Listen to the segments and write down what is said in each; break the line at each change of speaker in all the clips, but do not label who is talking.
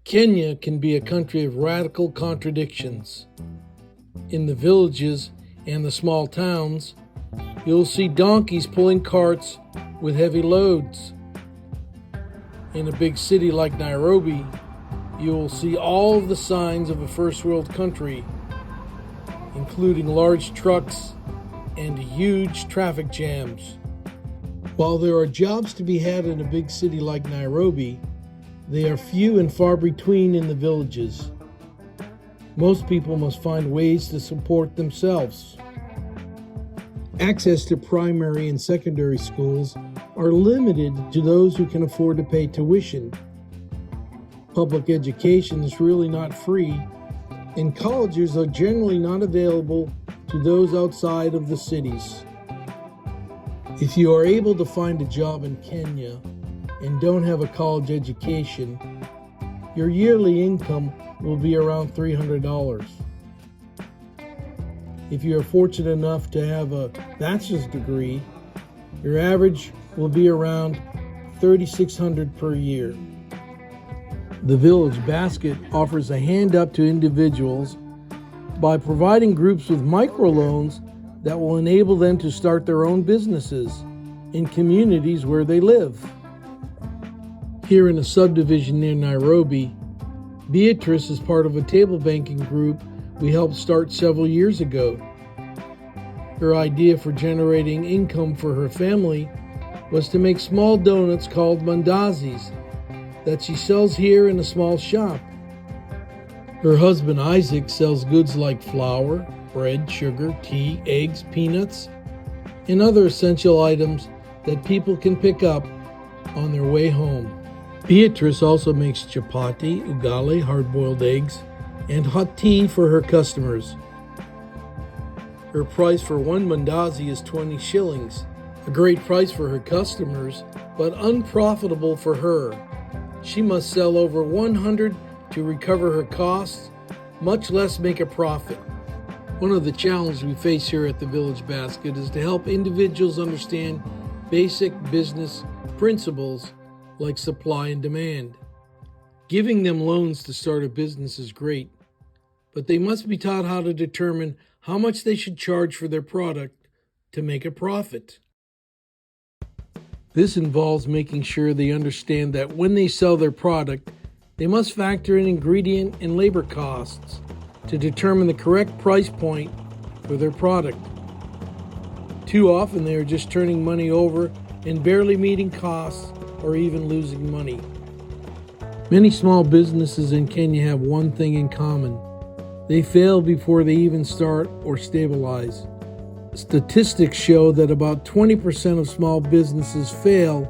Kenya can be a country of radical contradictions. In the villages and the small towns, you'll see donkeys pulling carts with heavy loads. In a big city like Nairobi, you will see all of the signs of a first world country, including large trucks and huge traffic jams. While there are jobs to be had in a big city like Nairobi, they are few and far between in the villages. Most people must find ways to support themselves. Access to primary and secondary schools are limited to those who can afford to pay tuition. Public education is really not free, and colleges are generally not available to those outside of the cities. If you are able to find a job in Kenya and don't have a college education, your yearly income will be around $300. If you are fortunate enough to have a bachelor's degree, your average will be around $3,600 per year. The Village Basket offers a hand up to individuals by providing groups with microloans that will enable them to start their own businesses in communities where they live. Here in a subdivision near Nairobi, Beatrice is part of a table banking group we helped start several years ago. Her idea for generating income for her family was to make small donuts called Mandazis that she sells here in a small shop. Her husband Isaac sells goods like flour, bread, sugar, tea, eggs, peanuts, and other essential items that people can pick up on their way home. Beatrice also makes chapati, ugali, hard-boiled eggs, and hot tea for her customers. Her price for one mandazi is 20 shillings, a great price for her customers, but unprofitable for her. She must sell over 100 to recover her costs, much less make a profit. One of the challenges we face here at the Village Basket is to help individuals understand basic business principles like supply and demand. Giving them loans to start a business is great, but they must be taught how to determine how much they should charge for their product to make a profit. This involves making sure they understand that when they sell their product, they must factor in ingredient and labor costs to determine the correct price point for their product. Too often they are just turning money over and barely meeting costs or even losing money. Many small businesses in Kenya have one thing in common. They fail before they even start or stabilize. Statistics show that about 20% of small businesses fail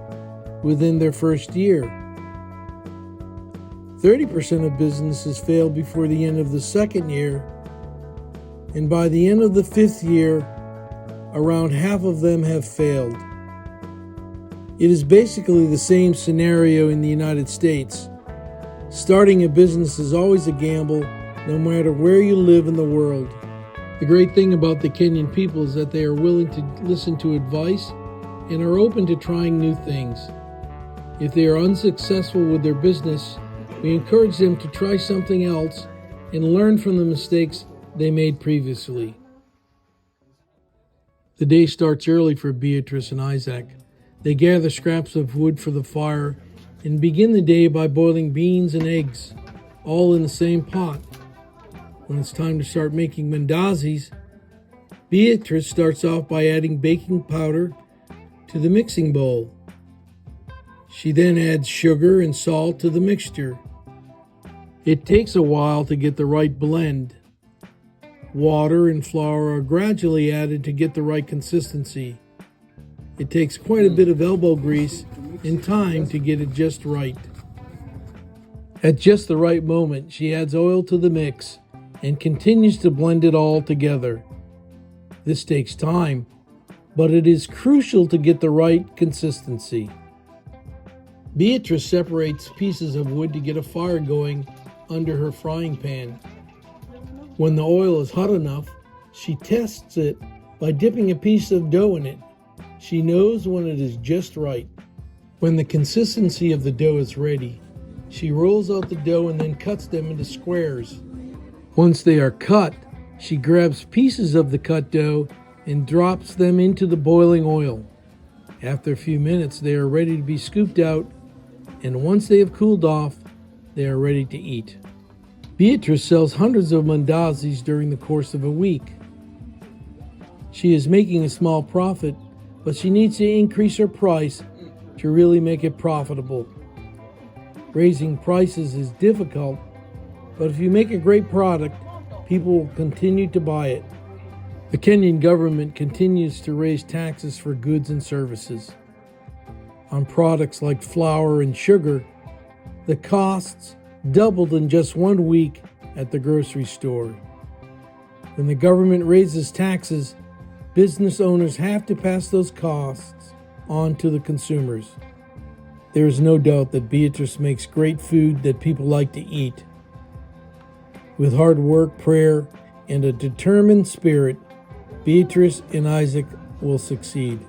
within their first year. 30% of businesses fail before the end of the second year, and by the end of the fifth year, around half of them have failed. It is basically the same scenario in the United States. Starting a business is always a gamble, no matter where you live in the world. The great thing about the Kenyan people is that they are willing to listen to advice and are open to trying new things. If they are unsuccessful with their business, we encourage them to try something else and learn from the mistakes they made previously. The day starts early for Beatrice and Isaac. They gather scraps of wood for the fire and begin the day by boiling beans and eggs, all in the same pot. When it's time to start making mandazis, Beatrice starts off by adding baking powder to the mixing bowl. She then adds sugar and salt to the mixture. It takes a while to get the right blend. Water and flour are gradually added to get the right consistency. It takes quite a bit of elbow grease and time to get it just right. At just the right moment, she adds oil to the mix and continues to blend it all together. This takes time, but it is crucial to get the right consistency. Beatrice separates pieces of wood to get a fire going under her frying pan. When the oil is hot enough, she tests it by dipping a piece of dough in it. She knows when it is just right. When the consistency of the dough is ready, She rolls out the dough and then cuts them into squares. Once they are cut, she grabs pieces of the cut dough and drops them into the boiling oil. After a few minutes, they are ready to be scooped out, and once they have cooled off, they are ready to eat. Beatrice sells hundreds of mandazis during the course of a week. She is making a small profit, but she needs to increase her price to really make it profitable. Raising prices is difficult, but if you make a great product, people will continue to buy it. The Kenyan government continues to raise taxes for goods and services. On products like flour and sugar, the costs doubled in just 1 week at the grocery store. When the government raises taxes, business owners have to pass those costs on to the consumers. There is no doubt that Beatrice makes great food that people like to eat. With hard work, prayer, and a determined spirit, Beatrice and Isaac will succeed.